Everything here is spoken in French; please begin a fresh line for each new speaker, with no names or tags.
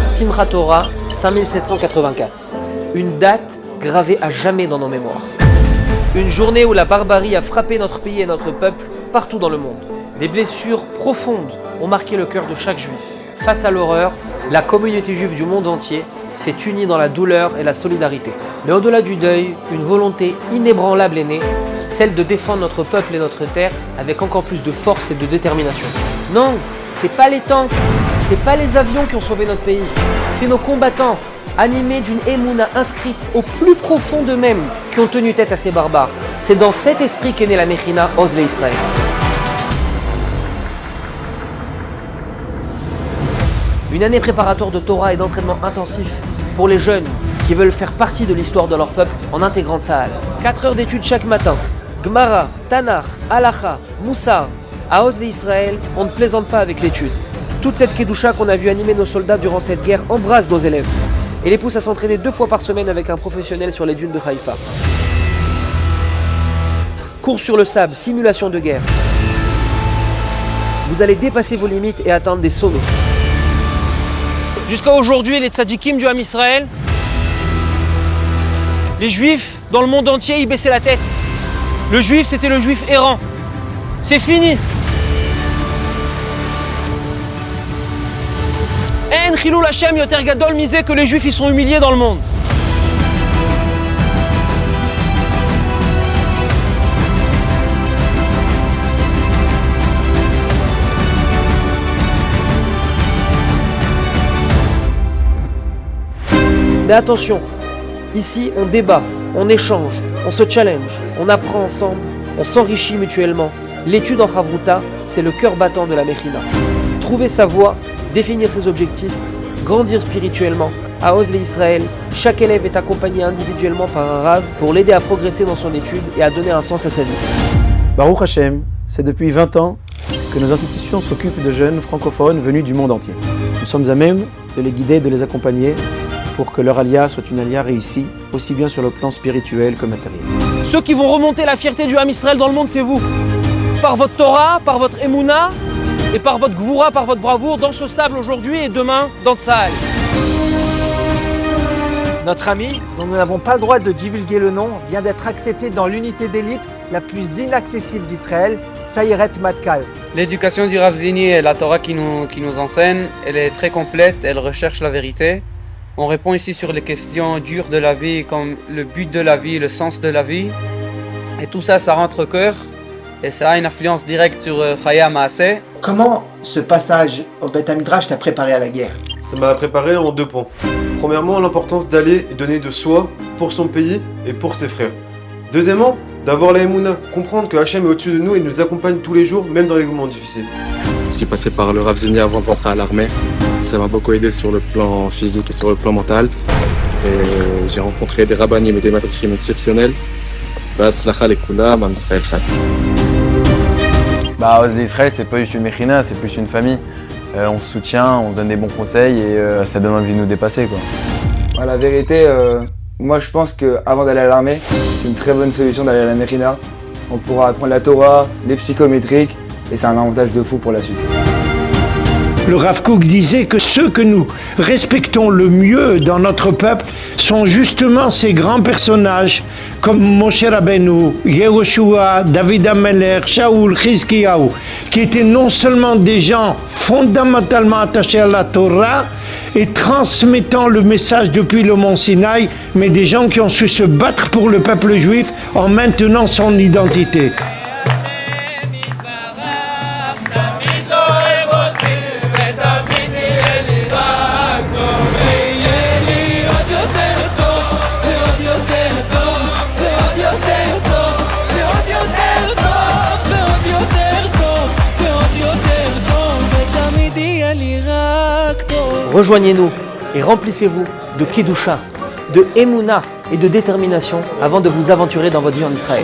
Simchat Torah 5784. Une date gravée à jamais dans nos mémoires. Une journée où la barbarie a frappé notre pays et notre peuple partout dans le monde. Des blessures profondes ont marqué le cœur de chaque juif. Face à l'horreur, la communauté juive du monde entier s'est unie dans la douleur et la solidarité. Mais au-delà du deuil, une volonté inébranlable est née, celle de défendre notre peuple et notre terre avec encore plus de force et de détermination. Non, c'est pas les tanks, c'est pas les avions qui ont sauvé notre pays, c'est nos combattants, animés d'une émouna inscrite au plus profond d'eux-mêmes, qui ont tenu tête à ces barbares. C'est dans cet esprit qu'est née la Mechina Oz Israël. Une année préparatoire de Torah et d'entraînement intensif pour les jeunes qui veulent faire partie de l'histoire de leur peuple en intégrant Tsahal. 4 heures d'études chaque matin. Gemara, Tanakh, Halacha, Moussar. À Oz Israël, on ne plaisante pas avec l'étude. Toute cette kedusha qu'on a vu animer nos soldats durant cette guerre embrasse nos élèves et les pousse à s'entraîner 2 fois par semaine avec un professionnel sur les dunes de Haïfa. Course sur le sable, simulation de guerre. Vous allez dépasser vos limites et atteindre des sommets. Jusqu'à aujourd'hui, les tzadikim du Ham Israël, les juifs dans le monde entier, ils baissaient la tête. Le juif, c'était le juif errant. C'est fini. En Chilul Hashem yoter gadol misé que les juifs ils sont humiliés dans le monde. Mais attention, ici on débat, on échange, on se challenge, on apprend ensemble, on s'enrichit mutuellement. L'étude en Chavruta, c'est le cœur battant de la Mechina. Trouver sa voie, définir ses objectifs, grandir spirituellement. À Oz Israël, chaque élève est accompagné individuellement par un Rav pour l'aider à progresser dans son étude et à donner un sens à sa vie.
Baruch Hashem, c'est depuis 20 ans que nos institutions s'occupent de jeunes francophones venus du monde entier. Nous sommes à même de les guider, de les accompagner pour que leur alia soit une alia réussie, aussi bien sur le plan spirituel que matériel.
Ceux qui vont remonter la fierté du Ham Israël dans le monde, c'est vous. Par votre Torah, par votre Emouna, et par votre Gvoura, par votre bravoure, dans ce sable aujourd'hui et demain dans Tsahal.
Notre ami, dont nous n'avons pas le droit de divulguer le nom, vient d'être accepté dans l'unité d'élite la plus inaccessible d'Israël, Sayeret Matkal.
L'éducation du Rav Zini et la Torah qui nous enseigne, elle est très complète, elle recherche la vérité. On répond ici sur les questions dures de la vie, comme le but de la vie, le sens de la vie. Et tout ça, ça rentre au cœur et ça a une influence directe sur Chaya Maaseh.
Comment ce passage au Beth Midrash t'a préparé à la guerre?
Ça m'a préparé en 2 points. Premièrement, l'importance d'aller et donner de soi pour son pays et pour ses frères. Deuxièmement, d'avoir la Emouna, comprendre que Hachem est au-dessus de nous et nous accompagne tous les jours, même dans les moments difficiles.
Je suis passé par le Rav Zini avant d'entrer à l'armée. Ça m'a beaucoup aidé sur le plan physique et sur le plan mental. Et j'ai rencontré des rabbanim et des matrichim exceptionnels. B'hatzlacha lekoulam, Am Israël Chad.
Oz Israël, c'est pas juste une Mechina, c'est plus une famille. On se soutient, on se donne des bons conseils et ça donne envie de nous dépasser, quoi.
La vérité, moi je pense qu'avant d'aller à l'armée, c'est une très bonne solution d'aller à la Mechina. On pourra apprendre la Torah, les psychométriques et c'est un avantage de fou pour la suite.
Le Rav Kook disait que ceux que nous respectons le mieux dans notre peuple sont justement ces grands personnages comme Moshe Rabbeinu, Yehoshua, David Ameler, Shaoul, Chizkiyahu, qui étaient non seulement des gens fondamentalement attachés à la Torah et transmettant le message depuis le mont Sinaï, mais des gens qui ont su se battre pour le peuple juif en maintenant son identité.
Rejoignez-nous et remplissez-vous de Kedusha, de Emouna et de détermination avant de vous aventurer dans votre vie en Israël.